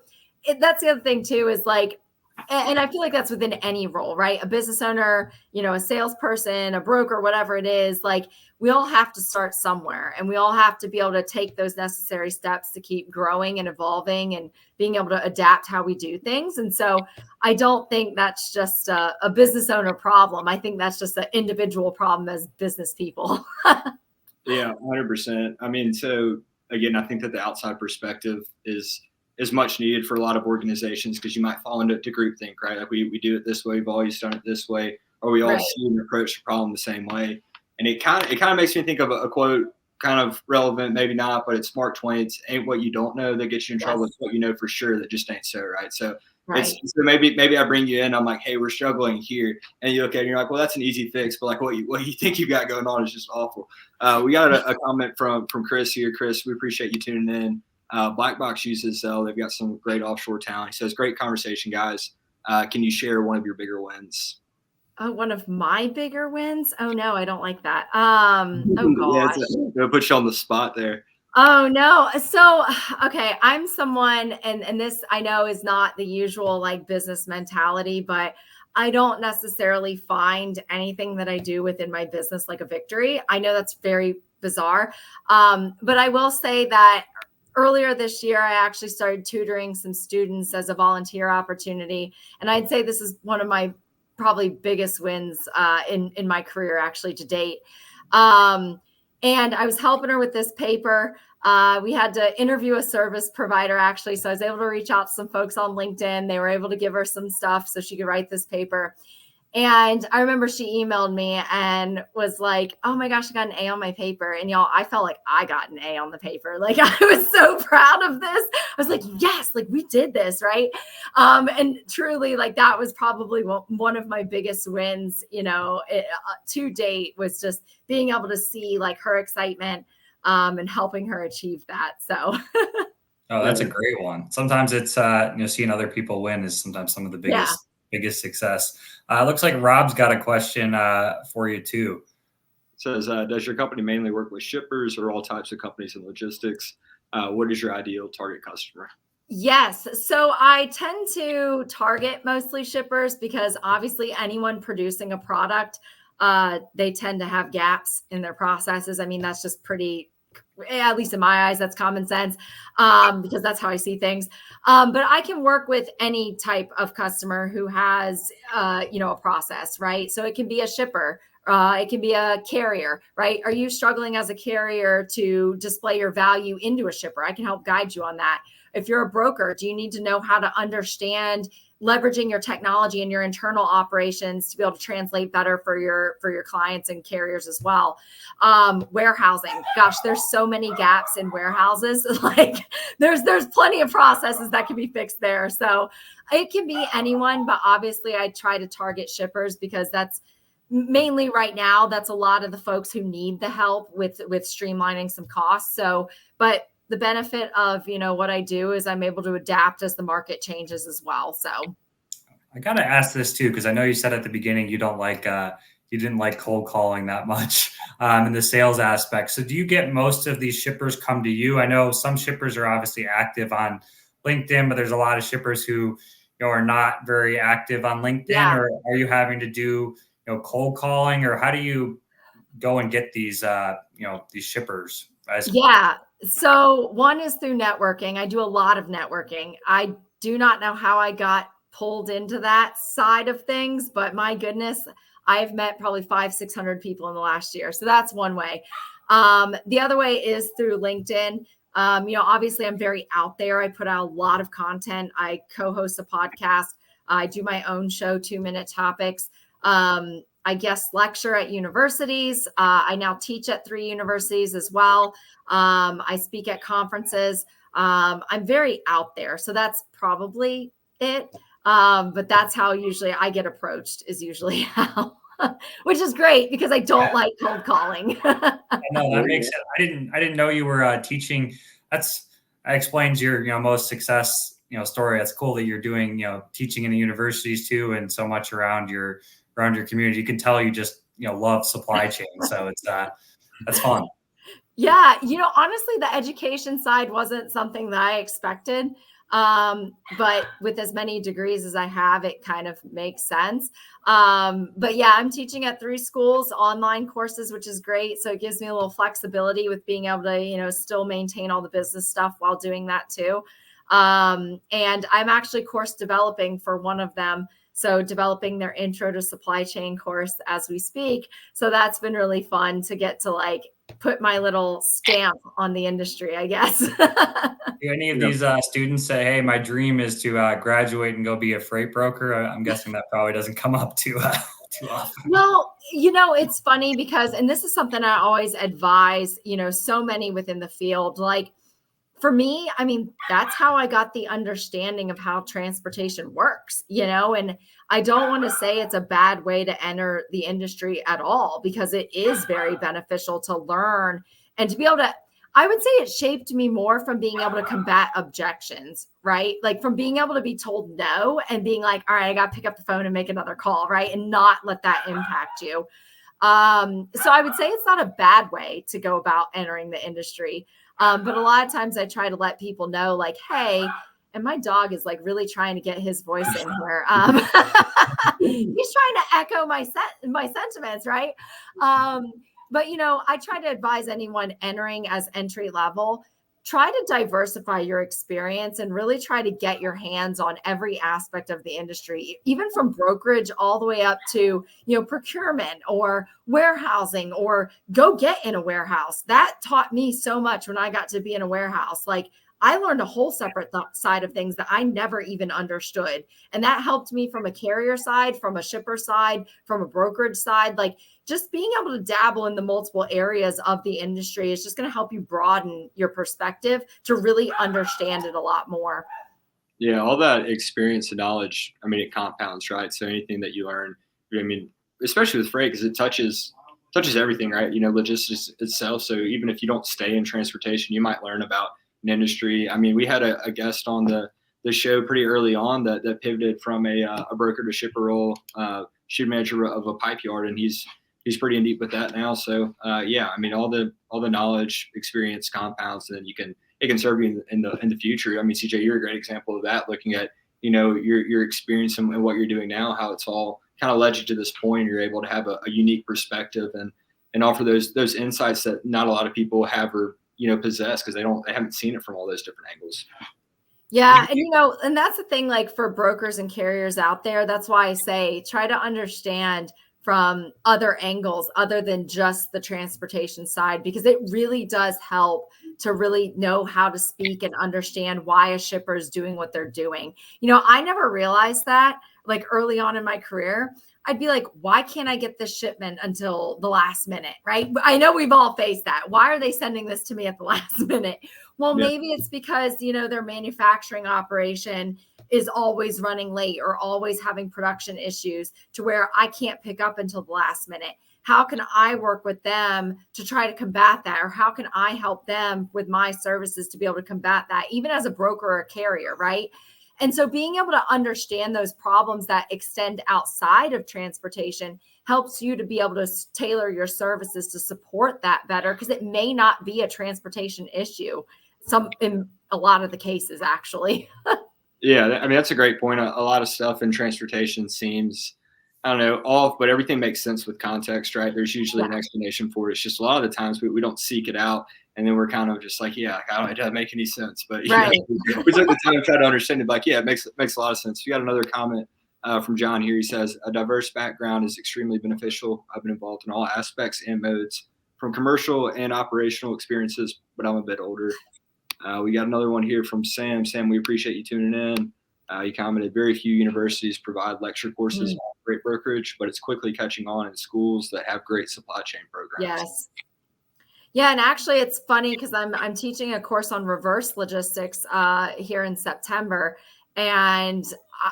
that's the other thing too, is like, and I feel like that's within any role, right? A business owner, a salesperson, a broker, whatever it is, like we all have to start somewhere and we all have to be able to take those necessary steps to keep growing and evolving and being able to adapt how we do things. And so I don't think that's just a business owner problem. I think that's just an individual problem as business people. Yeah, 100%. I mean, so again, I think that the outside perspective is much needed for a lot of organizations because you might fall into groupthink, right? Like we do it this way, we've always done it this way, or we all see and approach the problem the same way. And it kind of makes me think of a quote, kind of relevant, maybe not, but it's Mark Twain. It's ain't what you don't know that gets you in trouble. It's what you know for sure that just ain't so, right? So so maybe I bring you in, I'm like, hey, we're struggling here, and you look at it and you're like, well, that's an easy fix, but like what you think you got going on is just awful. We got a comment from Chris here. Chris, we appreciate you tuning in. Black Box uses Zelle. They've got some great offshore talent. He says, great conversation, guys. Can you share one of your bigger wins? Oh, one of my bigger wins? Oh, no, I don't like that. Oh, gosh. It'll put you on the spot there. Oh, no. So, okay, I'm someone, and this I know is not the usual like business mentality, but I don't necessarily find anything that I do within my business like a victory. I know that's very bizarre. But I will say that earlier this year, I actually started tutoring some students as a volunteer opportunity. And I'd say this is one of my probably biggest wins in my career actually to date. And I was helping her with this paper. We had to interview a service provider actually. So I was able to reach out to some folks on LinkedIn. They were able to give her some stuff so she could write this paper. And I remember she emailed me and was like, oh my gosh, I got an A on my paper. And y'all, I felt like I got an A on the paper. Like I was so proud of this. I was like, yes, like we did this, right? And truly, like that was probably one of my biggest wins, to date, was just being able to see like her excitement and helping her achieve that. So. Oh, that's a great one. Sometimes it's, seeing other people win is sometimes some of the biggest success. Looks like Rob's got a question for you too. It says, does your company mainly work with shippers or all types of companies in logistics? What is your ideal target customer? Yes. So I tend to target mostly shippers because obviously anyone producing a product, they tend to have gaps in their processes. I mean, that's just pretty, at least in my eyes, that's common sense, because that's how I see things. But I can work with any type of customer who has, a process, right? So it can be a shipper, it can be a carrier, right? Are you struggling as a carrier to display your value into a shipper? I can help guide you on that. If you're a broker, do you need to know how to understand leveraging your technology and your internal operations to be able to translate better for your clients and carriers as well? Warehousing, gosh, there's so many gaps in warehouses. Like there's plenty of processes that can be fixed there. So it can be anyone, but obviously I try to target shippers because that's mainly right now, that's a lot of the folks who need the help with streamlining some costs. So, but the benefit of, what I do is I'm able to adapt as the market changes as well. So I got to ask this too, because I know you said at the beginning you don't like, you didn't like cold calling that much in the sales aspect. So do you get most of these shippers come to you? I know some shippers are obviously active on LinkedIn, but there's a lot of shippers who are not very active on LinkedIn. Yeah. Or are you having to do cold calling, or how do you go and get these these shippers? Yeah. So one is through networking. I do a lot of networking. I do not know how I got pulled into that side of things, but my goodness, I've met probably 500-600 people in the last year. So that's one way. The other way is through LinkedIn. Obviously I'm very out there. I put out a lot of content. I co-host a podcast. I do my own show, 2-Minute Topics. I guest lecture at universities. I now teach at 3 universities as well. I speak at conferences. I'm very out there. So that's probably it. But that's how usually I get approached, is usually how, which is great because I don't like cold calling. No, that makes sense. I didn't know you were teaching. That explains your most success story. That's cool that you're doing teaching in the universities too, and so much around your community. You can tell you just love supply chain. So it's that's fun. Yeah, honestly, the education side wasn't something that I expected. But with as many degrees as I have, it kind of makes sense. But yeah, I'm teaching at 3 schools, online courses, which is great. So it gives me a little flexibility with being able to, still maintain all the business stuff while doing that too. And I'm actually course developing for one of them. So developing their intro to supply chain course as we speak. So that's been really fun to get to put my little stamp on the industry, I guess. Do any of these students say, hey, my dream is to graduate and go be a freight broker? I'm guessing that probably doesn't come up too often. Well, it's funny because, and this is something I always advise, so many within the field, for me, I mean, that's how I got the understanding of how transportation works, and I don't want to say it's a bad way to enter the industry at all, because it is very beneficial to learn and to be able to, I would say it shaped me more from being able to combat objections, right? Like from being able to be told no and being like, all right, I got to pick up the phone and make another call, right? And not let that impact you. So I would say it's not a bad way to go about entering the industry. But a lot of times I try to let people know hey, and my dog is really trying to get his voice in here. He's trying to echo my sentiments, right? But I try to advise anyone entering as entry level, try to diversify your experience and really try to get your hands on every aspect of the industry, even from brokerage all the way up to, procurement or warehousing, or go get in a warehouse. That taught me so much when I got to be in a warehouse. Like, I learned a whole separate side of things that I never even understood. And that helped me from a carrier side, from a shipper side, from a brokerage side. Like, just being able to dabble in the multiple areas of the industry is just going to help you broaden your perspective to really understand it a lot more. Yeah, all that experience and knowledge, I mean, it compounds, right? So anything that you learn, I mean, especially with freight, because it touches everything, right? Logistics itself. So even if you don't stay in transportation, you might learn about an industry. I mean, we had a guest on the show pretty early on that pivoted from a broker to shipper role, shoot manager of a pipe yard, and he's pretty in deep with that now. So yeah, I mean, all the knowledge, experience compounds, and then it can serve you in the future. I mean, CJ, you're a great example of that. Looking at your experience and what you're doing now, how it's all kind of led you to this point. You're able to have a unique perspective and offer those insights that not a lot of people have or possess, because they haven't seen it from all those different angles. Yeah. And, and that's the thing, like for brokers and carriers out there, that's why I say, try to understand from other angles other than just the transportation side, because it really does help to really know how to speak and understand why a shipper is doing what they're doing. I never realized that, like, early on in my career. I'd be like, why can't I get this shipment until the last minute, right? I know we've all faced that. Why are they sending this to me at the last minute? Well, maybe it's because, their manufacturing operation is always running late or always having production issues to where I can't pick up until the last minute. How can I work with them to try to combat that? Or how can I help them with my services to be able to combat that, even as a broker or a carrier, right? And so being able to understand those problems that extend outside of transportation helps you to be able to tailor your services to support that better, because it may not be a transportation issue. In a lot of the cases, actually. Yeah, I mean, that's a great point. A lot of stuff in transportation seems, I don't know, off, but everything makes sense with context, right? There's usually an explanation for it. It's just a lot of the times we don't seek it out, and then we're kind of just like, it doesn't make any sense. But we took the time to try to understand it. Like, it makes a lot of sense. We got another comment from John here. He says, a diverse background is extremely beneficial. I've been involved in all aspects and modes, from commercial and operational experiences, but I'm a bit older. We got another one here from Sam. Sam, we appreciate you tuning in. He commented, very few universities provide lecture courses on freight brokerage, but it's quickly catching on in schools that have great supply chain programs. Yes. Yeah, and actually it's funny because I'm teaching a course on reverse logistics here in September, and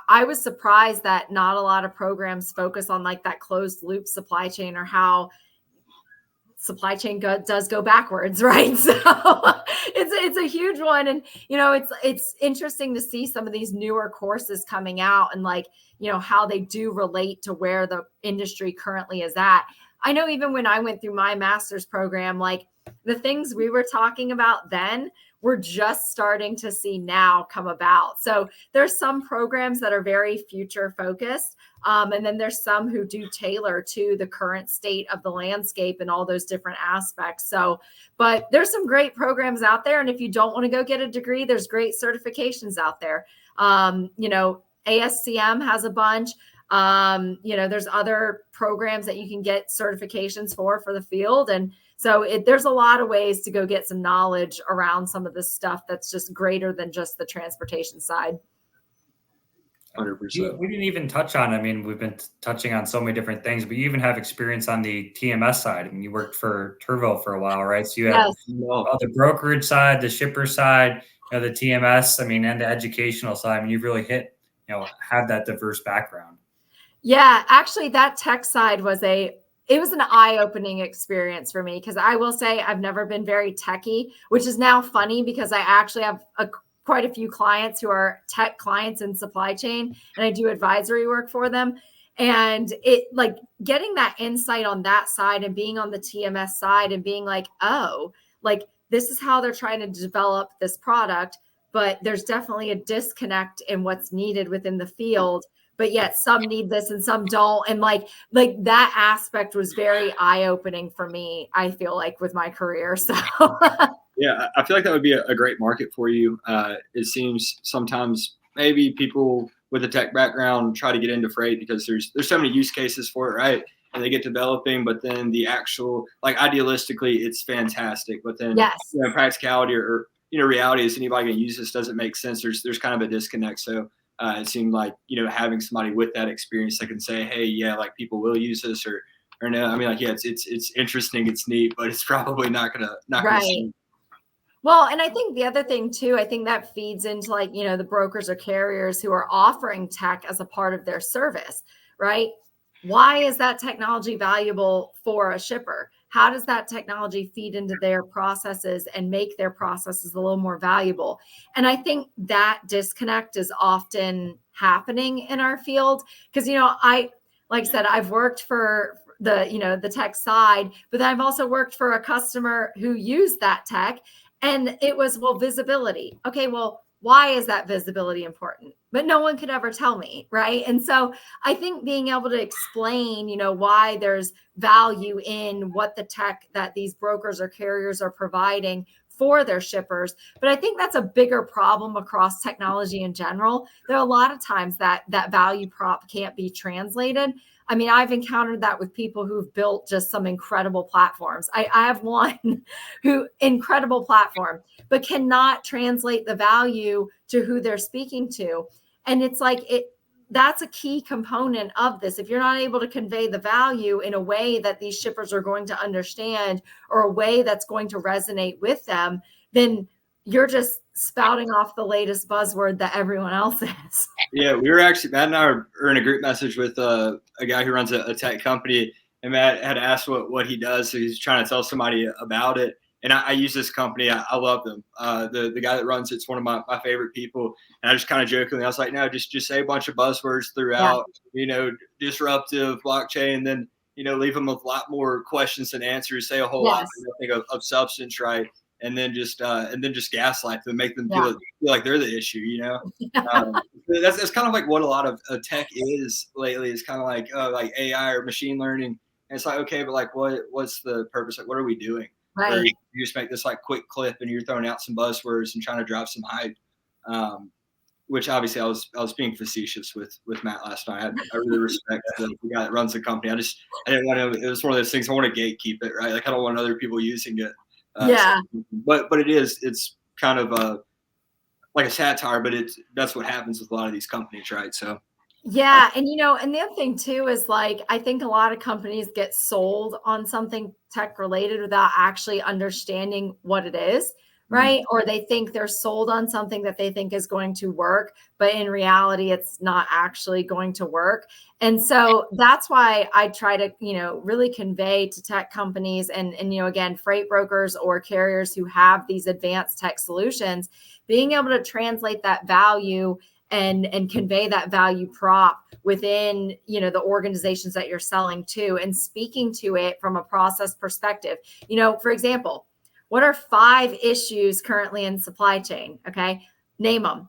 I was surprised that not a lot of programs focus on like that closed loop supply chain, or how supply chain does go backwards, right? So it's a huge one. And, it's interesting to see some of these newer courses coming out and like, how they do relate to where the industry currently is at. I know even when I went through my master's program, like the things we were talking about then, we're just starting to see now come about. So there's some programs that are very future focused. And then there's some who do tailor to the current state of the landscape and all those different aspects. So, but there's some great programs out there. And if you don't want to go get a degree, there's great certifications out there. ASCM has a bunch. There's other programs that you can get certifications for the field. And so there's a lot of ways to go get some knowledge around some of this stuff that's just greater than just the transportation side. 100%. We didn't even touch on, I mean, we've been touching on so many different things, but you even have experience on the TMS side. I mean, you worked for Turvo for a while, right? So you have the brokerage side, the shipper side, the TMS, I mean, and the educational side. I mean, you've really hit, have that diverse background. Yeah, actually that tech side was an eye-opening experience for me, because I will say I've never been very techy, which is now funny because I actually have quite a few clients who are tech clients in supply chain, and I do advisory work for them. And it, like, getting that insight on that side and being on the TMS side and being like, oh, like this is how they're trying to develop this product, but there's definitely a disconnect in what's needed within the field. But yet some need this and some don't. And like that aspect was very eye-opening for me, I feel like, with my career. So Yeah, I feel like that would be a great market for you. It seems sometimes maybe people with a tech background try to get into freight because there's so many use cases for it, right? And they get developing, but then the actual, like, idealistically, it's fantastic, but then Yes. practicality or reality is anybody going to use this doesn't make sense. There's kind of a disconnect. So it seemed like having somebody with that experience that can say, hey, yeah, like people will use this or no. I mean, like, yeah, it's interesting, it's neat, but it's probably not gonna Right. Well, and I think the other thing too, I think that feeds into like, the brokers or carriers who are offering tech as a part of their service, right? Why is that technology valuable for a shipper? How does that technology feed into their processes and make their processes a little more valuable? And I think that disconnect is often happening in our field because, like I said, I've worked for the tech side, but then I've also worked for a customer who used that tech. And it was, well, visibility. Okay, well, why is that visibility important? But no one could ever tell me, right? And so I think being able to explain, why there's value in what the tech that these brokers or carriers are providing for their shippers. But I think that's a bigger problem across technology in general. There are a lot of times that value prop can't be translated. I mean, I've encountered that with people who've built just some incredible platforms. I have one who incredible platform, but cannot translate the value to who they're speaking to. And it's like that's a key component of this. If you're not able to convey the value in a way that these shippers are going to understand or a way that's going to resonate with them, then you're just spouting off the latest buzzword that everyone else is. Yeah, we were actually, Matt and I are in a group message with a guy who runs a tech company, and Matt had asked what he does. So he's trying to tell somebody about it. And I use this company. I love them. The guy that runs it's one of my favorite people. And I just kind of jokingly, I was like, no, just say a bunch of buzzwords throughout, disruptive blockchain, and then, leave them with a lot more questions than answers, say a whole lot of substance, right? And then just gaslight them, make them feel like they're the issue, That's kind of like what a lot of tech is lately. It's kind of like AI or machine learning. And it's like, okay, but like what's the purpose? Like, what are we doing? Right. Or you just make this like quick clip and you're throwing out some buzzwords and trying to drive some hype. Which obviously I was being facetious with Matt last night. I really respect the guy that runs the company. I didn't want to. It was one of those things. I want to gatekeep it, right? Like I don't want other people using it. But it's kind of like a satire, but that's what happens with a lot of these companies, right? So. Yeah. And, and the other thing too is like, I think a lot of companies get sold on something tech related without actually understanding what it is, right? Or they think they're sold on something that they think is going to work, but in reality, it's not actually going to work. And so that's why I try to, really convey to tech companies and, again, freight brokers or carriers who have these advanced tech solutions, being able to translate that value and convey that value prop within, the organizations that you're selling to and speaking to it from a process perspective. For example, what are 5 issues currently in supply chain? Okay. Name them.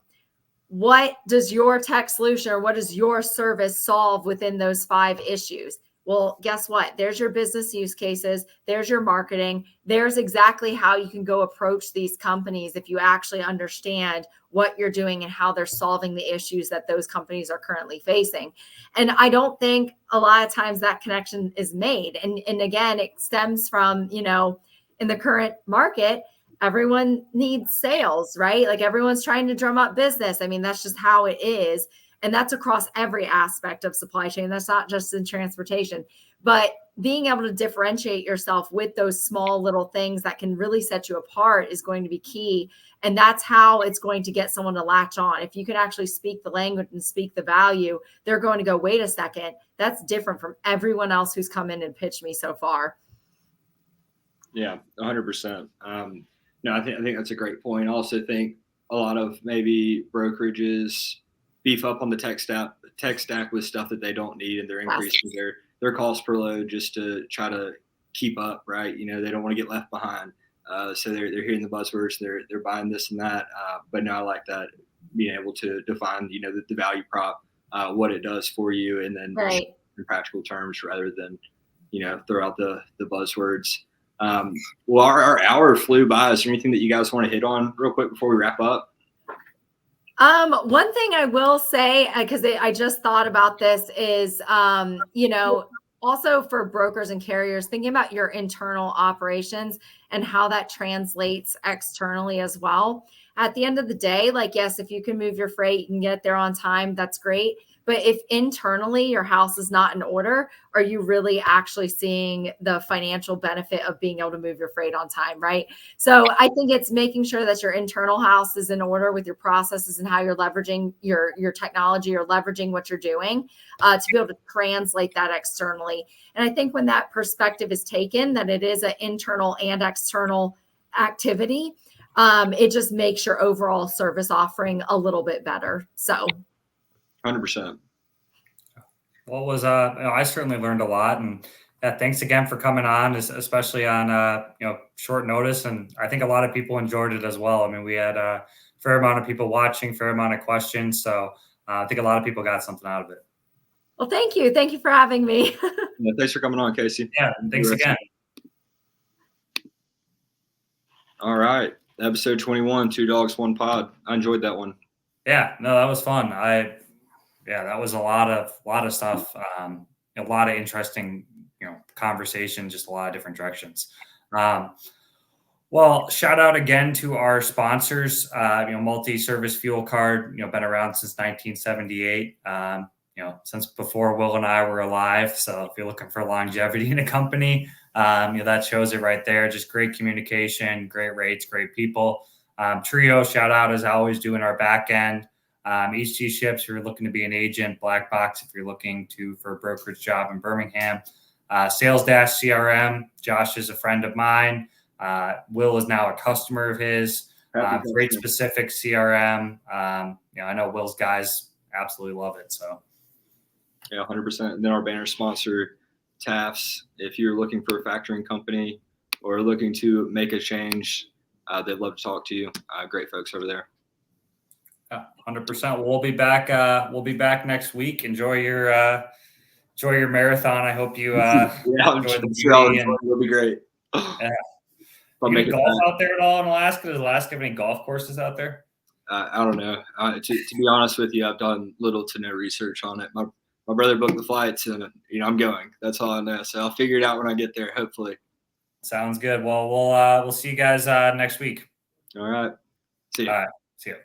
What does your tech solution or what does your service solve within those 5 issues? Well, guess what? There's your business use cases. There's your marketing. There's exactly how you can go approach these companies if you actually understand what you're doing and how they're solving the issues that those companies are currently facing. And I don't think a lot of times that connection is made. And again, it stems from, in the current market, everyone needs sales, right? Like everyone's trying to drum up business. I mean, that's just how it is. And that's across every aspect of supply chain. That's not just in transportation, but being able to differentiate yourself with those small little things that can really set you apart is going to be key. And that's how it's going to get someone to latch on. If you can actually speak the language and speak the value, they're going to go, wait a second, that's different from everyone else who's come in and pitched me so far. Yeah, 100%. No, I think that's a great point. I also think a lot of maybe brokerages beef up on the tech stack with stuff that they don't need, and they're increasing their cost per load just to try to keep up, right? They don't want to get left behind. So they're hearing the buzzwords, they're buying this and that. But no, I like that, being able to define, the value prop, what it does for you, and then in practical terms rather than, throw out the buzzwords. Well, our hour flew by. Is there anything that you guys want to hit on real quick before we wrap up? One thing I will say, because I just thought about this, is, also for brokers and carriers, thinking about your internal operations and how that translates externally as well. At the end of the day, like, yes, if you can move your freight and get there on time, that's great. But if internally your house is not in order, are you really actually seeing the financial benefit of being able to move your freight on time, right? So I think it's making sure that your internal house is in order with your processes and how you're leveraging your technology or leveraging what you're doing to be able to translate that externally. And I think when that perspective is taken, that it is an internal and external activity, it just makes your overall service offering a little bit better. So 100%. Well, I certainly learned a lot, and thanks again for coming on, especially on short notice. And I think a lot of people enjoyed it as well. I mean, we had a fair amount of people watching, fair amount of questions, so I think a lot of people got something out of it. Well, thank you for having me. Yeah, thanks for coming on, Casey. Yeah, thanks again. All right, episode 21, 2 Dogs, 1 Pod. I enjoyed that one. Yeah, no, that was fun. That was a lot of stuff. A lot of interesting, conversation, just a lot of different directions. Well, shout out again to our sponsors. Multi-Service Fuel Card, been around since 1978. Since before Will and I were alive. So if you're looking for longevity in a company, that shows it right there. Just great communication, great rates, great people. Trio, shout out as always, doing our back end. HT Ships, if you're looking to be an agent. Black Box, if you're looking for a brokerage job in Birmingham. Sales Dash CRM, Josh is a friend of mine. Will is now a customer of his. Freight Specific CRM. I know Will's guys absolutely love it. So, yeah, 100%. And then our banner sponsor, TAFs. If you're looking for a factoring company or looking to make a change, they'd love to talk to you. Great folks over there. 100%. We'll be back. We'll be back next week. Enjoy your marathon. I hope you enjoy the beauty. It'll be great. Yeah. You make golf out there at all in Alaska? Does Alaska have any golf courses out there? I don't know. To be honest with you, I've done little to no research on it. My brother booked the flights, and I'm going. That's all I know. So I'll figure it out when I get there. Hopefully. Sounds good. Well, we'll see you guys next week. All right. See you. All right. See you.